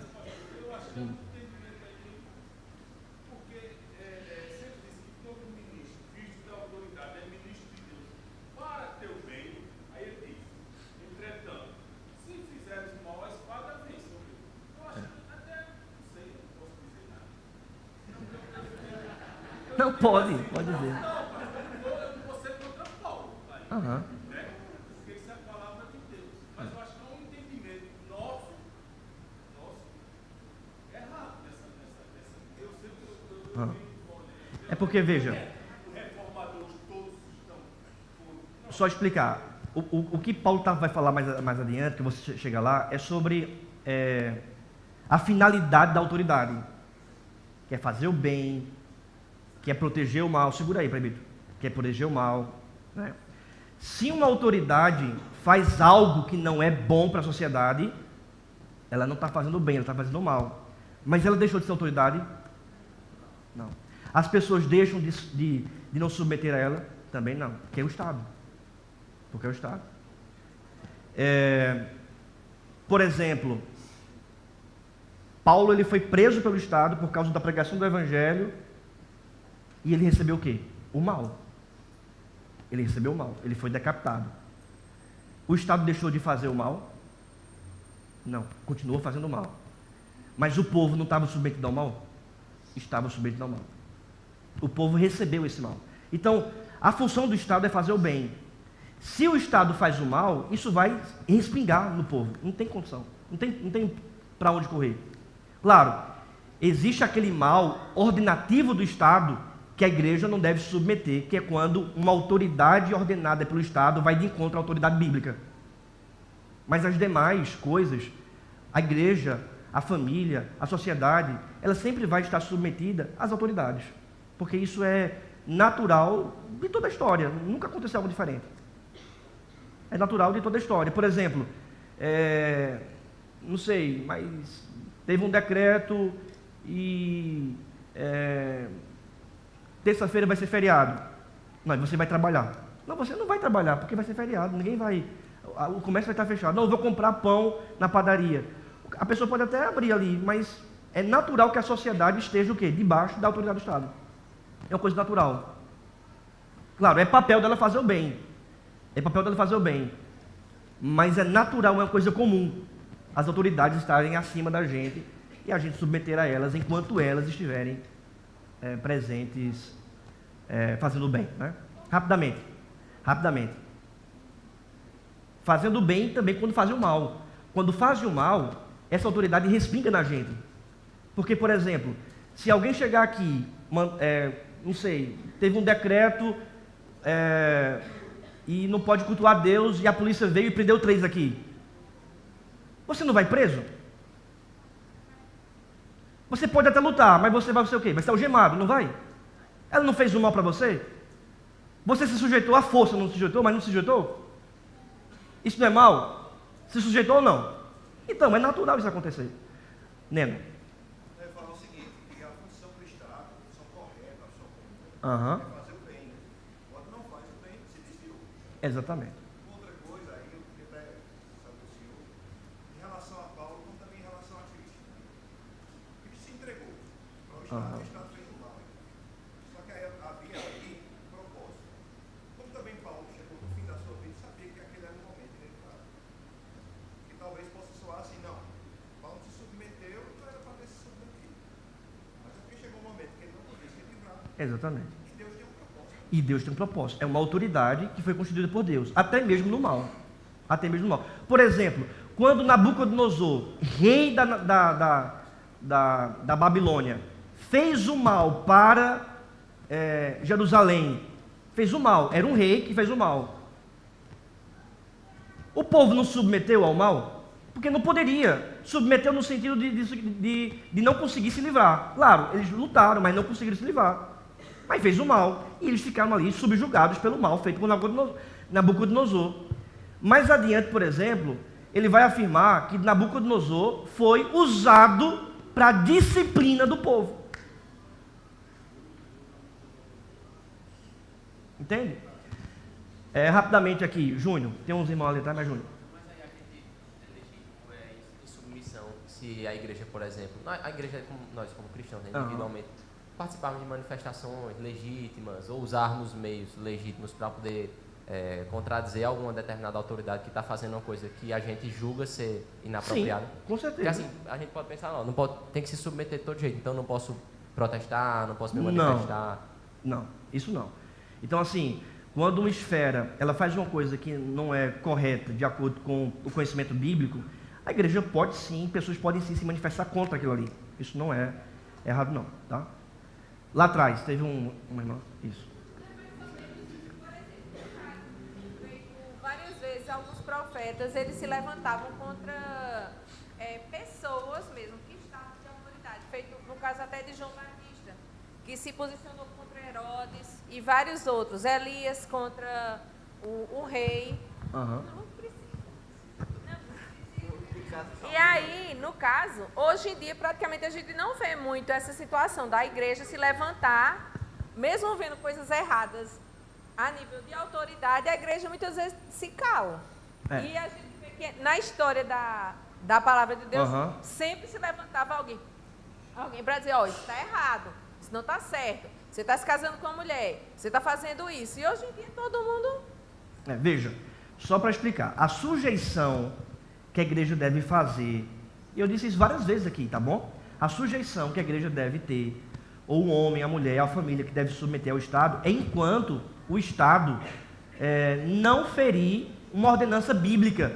Eu acho que eu não entendimento aí, porque sempre diz que todo ministro, visto da autoridade, é ministro de Deus para teu bem. Aí ele diz: entretanto, se fizeres o mal, a espada vem sobre ele. Eu acho que até, não sei, não posso dizer nada. Não pode dizer. Não, eu não vou ser contra Paulo, Aham. né? Porque isso é a palavra de Deus. Mas eu acho que é um entendimento nosso, errado nessa. Eu sempre É porque, veja, reformadores todos estão. só explicar. O que Paulo vai falar mais adiante, que você chega lá, é sobre a finalidade da autoridade. Que é fazer o bem, que é proteger o mal. Segura aí, Prebito. Que é proteger o mal, né? Se uma autoridade faz algo que não é bom para a sociedade, ela não está fazendo bem, ela está fazendo o mal. Mas ela deixou de ser autoridade? Não. As pessoas deixam de não submeter a ela? Também não. Porque é o Estado. Porque é o Estado. Por exemplo, Paulo ele foi preso pelo Estado por causa da pregação do Evangelho e ele recebeu o quê? O mal. Ele recebeu o mal. Ele foi decapitado. O Estado deixou de fazer o mal? Não, continuou fazendo o mal. Mas o povo não estava submetido ao mal? Estava submetido ao mal. O povo recebeu esse mal. Então, a função do Estado é fazer o bem. Se o Estado faz o mal, isso vai respingar no povo. Não tem condição. Não tem para onde correr. Claro, existe aquele mal ordinativo do Estado que a igreja não deve se submeter, que é quando uma autoridade ordenada pelo Estado vai de encontro à autoridade bíblica. Mas as demais coisas, a igreja, a família, a sociedade, ela sempre vai estar submetida às autoridades. Porque isso é natural de toda a história. Nunca aconteceu algo diferente. É natural de toda a história. Por exemplo, não sei, mas teve um decreto e terça-feira vai ser feriado. Não, você vai trabalhar. Não, você não vai trabalhar, porque vai ser feriado. Ninguém vai... O comércio vai estar fechado. Não, eu vou comprar pão na padaria. A pessoa pode até abrir ali, mas é natural que a sociedade esteja o quê? Debaixo da autoridade do Estado. É uma coisa natural. Claro, é papel dela fazer o bem. É papel dela fazer o bem. Mas é natural, é uma coisa comum. As autoridades estarem acima da gente e a gente submeter a elas enquanto elas estiverem presentes fazendo o bem. Né? Rapidamente. Fazendo o bem também quando fazem o mal. Quando fazem o mal, essa autoridade respinga na gente. Porque, por exemplo, se alguém chegar aqui, não sei, teve um decreto e não pode cultuar Deus e a polícia veio e prendeu 3 aqui. Você não vai preso? Você pode até lutar, mas você vai ser o quê? Vai ser algemado, não vai? Ela não fez o mal para você? Você se sujeitou à força, não se sujeitou, mas não se sujeitou? Isso não é mal? Se sujeitou ou não? Então, é natural isso acontecer. Neno. Eu ia falar o seguinte, que a função do Estado, a função correta, a função comum, é fazer o bem. Quando não faz o bem, se desviou. Exatamente. Outra coisa aí, eu queria saber do senhor, em relação a Paulo, como também em relação a Cristo. Cristo se entregou para o Estado, o Estado fez o mal. Só que aí havia ali um propósito. Como também Paulo chegou no fim da sua vida, sabia que aquele era o momento inevitável. Que talvez possa soar assim, não. Paulo se submeteu, não era para ter se submetido. Mas é porque chegou um momento que ele não podia se livrar. Exatamente. E Deus tem um propósito. E Deus tem um propósito. É uma autoridade que foi constituída por Deus, até mesmo no mal. Até mesmo no mal. Por exemplo, quando Nabucodonosor, rei da Babilônia, fez o mal para Jerusalém, fez o mal, era um rei que fez o mal. O povo não submeteu ao mal? Porque não poderia. Submeteu no sentido de não conseguir se livrar. Claro, eles lutaram, mas não conseguiram se livrar. Mas fez o mal. E eles ficaram ali subjugados pelo mal feito por Nabucodonosor. Mais adiante, por exemplo, ele vai afirmar que Nabucodonosor foi usado para a disciplina do povo. Entende? Rapidamente aqui, Júnior. Tem uns irmãos ali atrás, mas Júnior. Mas aí a gente é legítimo em submissão se a igreja, por exemplo, a igreja, nós como cristãos, né, individualmente, participarmos de manifestações legítimas ou usarmos meios legítimos para poder contradizer alguma determinada autoridade que está fazendo uma coisa que a gente julga ser inapropriada. Sim, com certeza. Porque assim, a gente pode pensar, não pode, tem que se submeter de todo jeito, então não posso protestar, não posso me manifestar. Não, isso não. Então assim, quando uma esfera ela faz uma coisa que não é correta de acordo com o conhecimento bíblico, a igreja pode sim, pessoas podem sim se manifestar contra aquilo ali. Isso não é errado não, tá? Lá atrás, teve uma irmã, isso. Várias vezes, alguns profetas, eles se levantavam contra pessoas mesmo, que estavam de autoridade. Feito no caso até de João Batista, que se posicionou contra Herodes e vários outros. Elias contra o rei. Não precisa. E aí, no caso, hoje em dia, praticamente a gente não vê muito essa situação da igreja se levantar, mesmo vendo coisas erradas a nível de autoridade, a igreja muitas vezes se cala. E a gente vê que na história da palavra de Deus, sempre se levantava alguém para dizer, ó, isso está errado, isso não está certo, você está se casando com uma mulher, você está fazendo isso. E hoje em dia todo mundo... Veja, Só para explicar, a sujeição que a igreja deve fazer, e eu disse isso várias vezes aqui, tá bom? A sujeição que a igreja deve ter, ou o homem, a mulher, a família que deve se submeter ao Estado, é enquanto o Estado não ferir uma ordenança bíblica.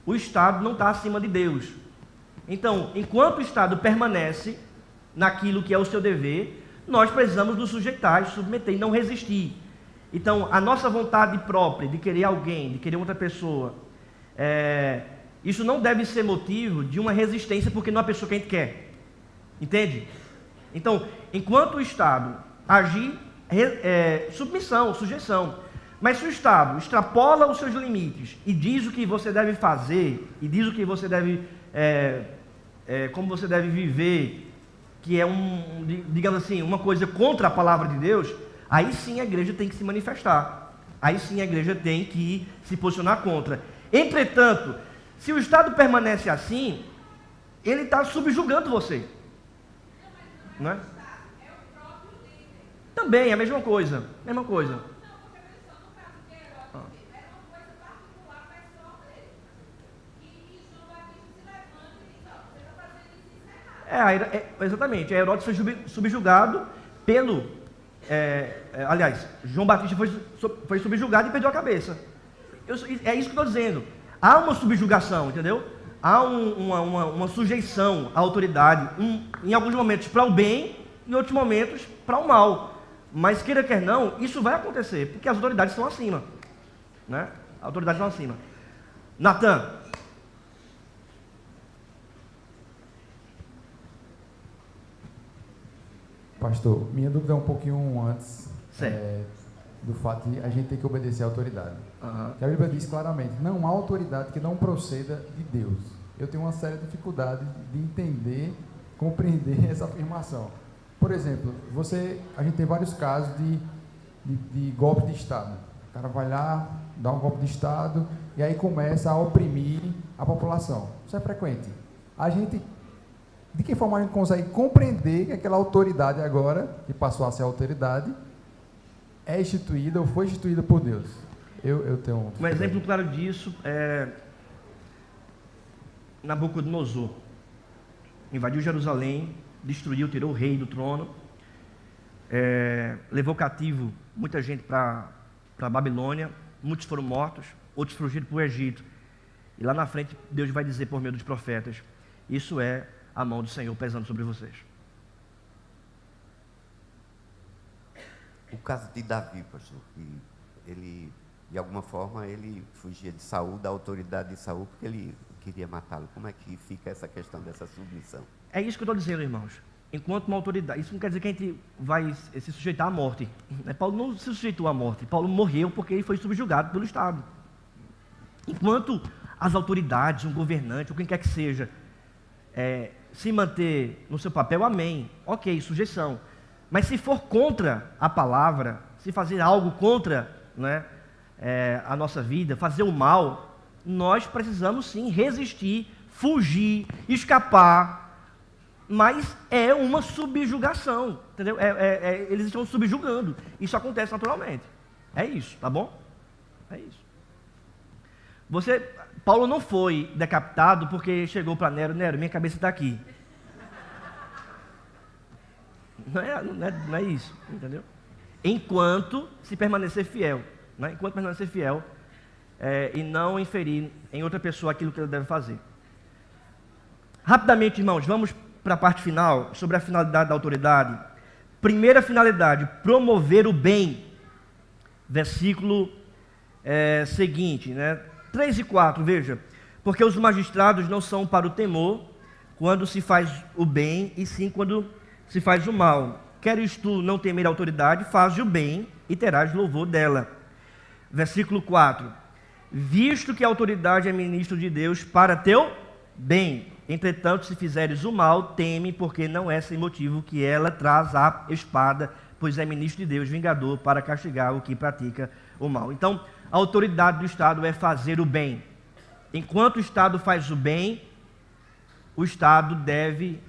O Estado não está acima de Deus. Então, enquanto o Estado permanece naquilo que é o seu dever, nós precisamos nos sujeitar, submeter e não resistir. Então, a nossa vontade própria de querer alguém, de querer outra pessoa, isso não deve ser motivo de uma resistência porque não é a pessoa que a gente quer. Entende? Então, enquanto o Estado agir, submissão, sujeição. Mas se o Estado extrapola os seus limites e diz o que você deve fazer, e diz o que você deve, como você deve viver, que é digamos assim, uma coisa contra a palavra de Deus, aí sim a igreja tem que se manifestar. Aí sim a igreja tem que se posicionar contra. Entretanto, se o Estado permanece assim, ele está subjugando você. Não é? Também é a mesma coisa. Mesma coisa. Exatamente. Herodes foi subjugado pelo... aliás, João Batista foi subjugado e perdeu a cabeça. É isso que eu estou dizendo. Há uma subjugação, entendeu? Há uma sujeição à autoridade, em alguns momentos para o bem, em outros momentos para o mal. Mas queira quer não, isso vai acontecer, porque as autoridades estão acima. Né? As autoridades estão acima. Natan. Pastor, minha dúvida é um pouquinho antes do fato de a gente ter que obedecer à autoridade. Uhum. A Bíblia diz claramente, não há autoridade que não proceda de Deus. Eu tenho uma séria dificuldade de entender, compreender essa afirmação. Por exemplo, a gente tem vários casos de golpe de Estado. O cara vai lá, dá um golpe de Estado e aí começa a oprimir a população. Isso é frequente. De que forma a gente consegue compreender que aquela autoridade agora, que passou a ser autoridade, é instituída ou foi instituída por Deus? Eu tenho um exemplo claro disso é Nabucodonosor. Invadiu Jerusalém, destruiu, tirou o rei do trono, levou cativo muita gente para a Babilônia, muitos foram mortos, outros fugiram para o Egito. E lá na frente Deus vai dizer por meio dos profetas, isso é a mão do Senhor pesando sobre vocês. O caso de Davi, pastor, que ele, de alguma forma, ele fugia de Saul, da autoridade de Saul, porque ele queria matá-lo. Como é que fica essa questão dessa submissão? É isso que eu estou dizendo, irmãos. Enquanto uma autoridade, isso não quer dizer que a gente vai se sujeitar à morte. Paulo não se sujeitou à morte. Paulo morreu porque ele foi subjugado pelo Estado. Enquanto as autoridades, um governante, ou quem quer que seja, se manter no seu papel, amém. Ok, sujeição. Mas se for contra a palavra, se fazer algo contra, né, a nossa vida, fazer o mal, nós precisamos sim resistir, fugir, escapar. Mas é uma subjugação, entendeu? Eles estão subjugando. Isso acontece naturalmente. É isso, tá bom? É isso. Paulo não foi decapitado porque chegou para Nero, minha cabeça está aqui. Não é isso, entendeu? Enquanto se permanecer fiel, né? Enquanto permanecer fiel e não inferir em outra pessoa aquilo que ele deve fazer. Rapidamente, irmãos, vamos para a parte final, sobre a finalidade da autoridade. Primeira finalidade, promover o bem. Versículo seguinte, né? 3 e 4, veja. Porque os magistrados não são para o temor, quando se faz o bem, e sim quando se faz o mal. Queres tu não temer a autoridade, faz o bem, e terás louvor dela. Versículo 4. Visto que a autoridade é ministro de Deus para teu bem. Entretanto, se fizeres o mal, teme, porque não é sem motivo que ela traz a espada, pois é ministro de Deus, vingador, para castigar o que pratica o mal. Então, a autoridade do Estado é fazer o bem. Enquanto o Estado faz o bem, o Estado deve...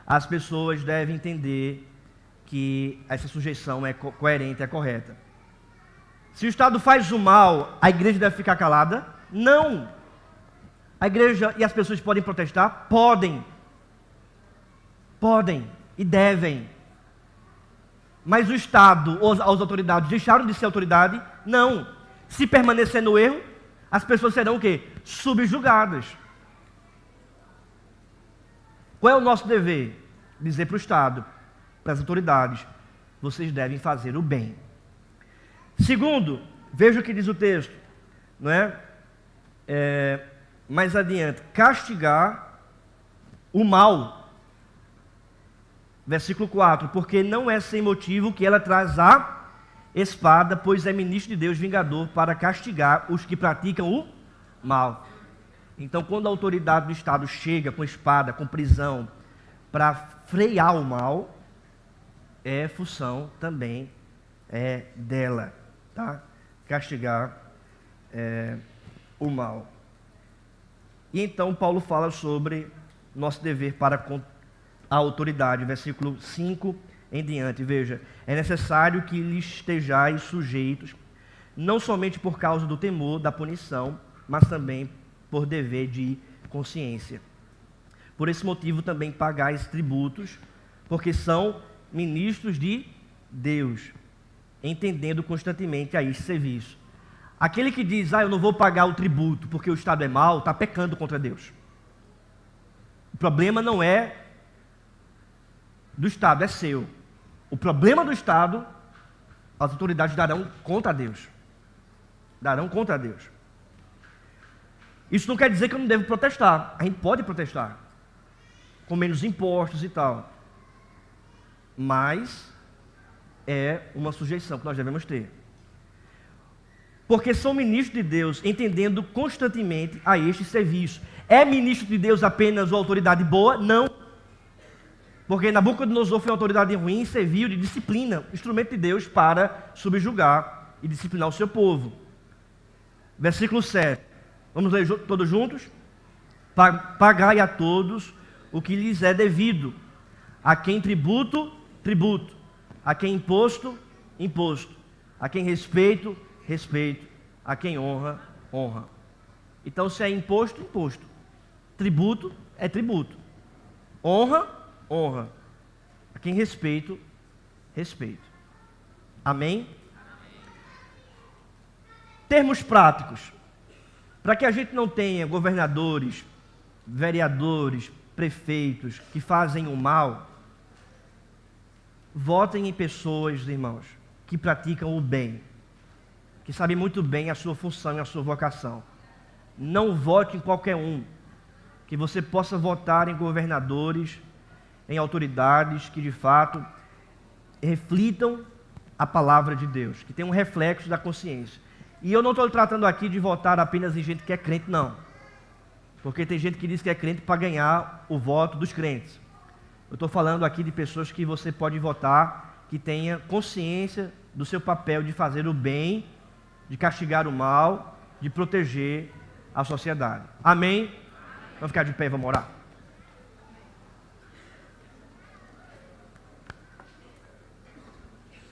as pessoas devem entender que essa sujeição é coerente, é correta. Se o Estado faz o mal, a igreja deve ficar calada? Não. A igreja e as pessoas podem protestar? Podem. Podem e devem. Mas o Estado ou as autoridades deixaram de ser autoridade? Não. Se permanecer no erro, as pessoas serão o quê? Subjugadas. Qual é o nosso dever? Dizer para o Estado, para as autoridades, vocês devem fazer o bem. Segundo, veja o que diz o texto, não é? Mais adiante, castigar o mal. Versículo 4, porque não é sem motivo que ela traz a espada, pois é ministro de Deus vingador para castigar os que praticam o mal. Então, quando a autoridade do Estado chega com espada, com prisão, para frear o mal, é função também dela, tá? Castigar o mal. E então Paulo fala sobre nosso dever para com a autoridade, versículo 5 em diante, veja, é necessário que lhes estejais sujeitos, não somente por causa do temor da punição, mas também por dever de consciência. Por esse motivo também pagais tributos, porque são ministros de Deus, entendendo constantemente a este serviço. Aquele que diz, eu não vou pagar o tributo porque o Estado é mau, está pecando contra Deus. O problema não é do Estado, é seu. O problema do Estado, as autoridades darão contra Deus. Darão contra Deus. Isso não quer dizer que eu não devo protestar. A gente pode protestar, com menos impostos e tal. Mas é uma sujeição que nós devemos ter. Porque são ministros de Deus, entendendo constantemente a este serviço. É ministro de Deus apenas uma autoridade boa? Não. Porque Nabucodonosor foi uma autoridade ruim e serviu de disciplina, instrumento de Deus para subjugar e disciplinar o seu povo. Versículo 7. Vamos ler todos juntos? Pagai a todos o que lhes é devido. A quem tributo, tributo. A quem imposto, imposto. A quem respeito, respeito. A quem honra, honra. Então, se é imposto, imposto. Tributo, é tributo. Honra, honra. A quem respeito, respeito. Amém? Termos práticos. Para que a gente não tenha governadores, vereadores, prefeitos que fazem o mal, votem em pessoas, irmãos, que praticam o bem, que sabem muito bem a sua função e a sua vocação. Não vote em qualquer um, que você possa votar em governadores, em autoridades que de fato reflitam a palavra de Deus, que tenham um reflexo da consciência. E eu não estou tratando aqui de votar apenas em gente que é crente, não. Porque tem gente que diz que é crente para ganhar o voto dos crentes. Eu estou falando aqui de pessoas que você pode votar, que tenha consciência do seu papel de fazer o bem, de castigar o mal, de proteger a sociedade. Amém? Vamos ficar de pé e vamos orar.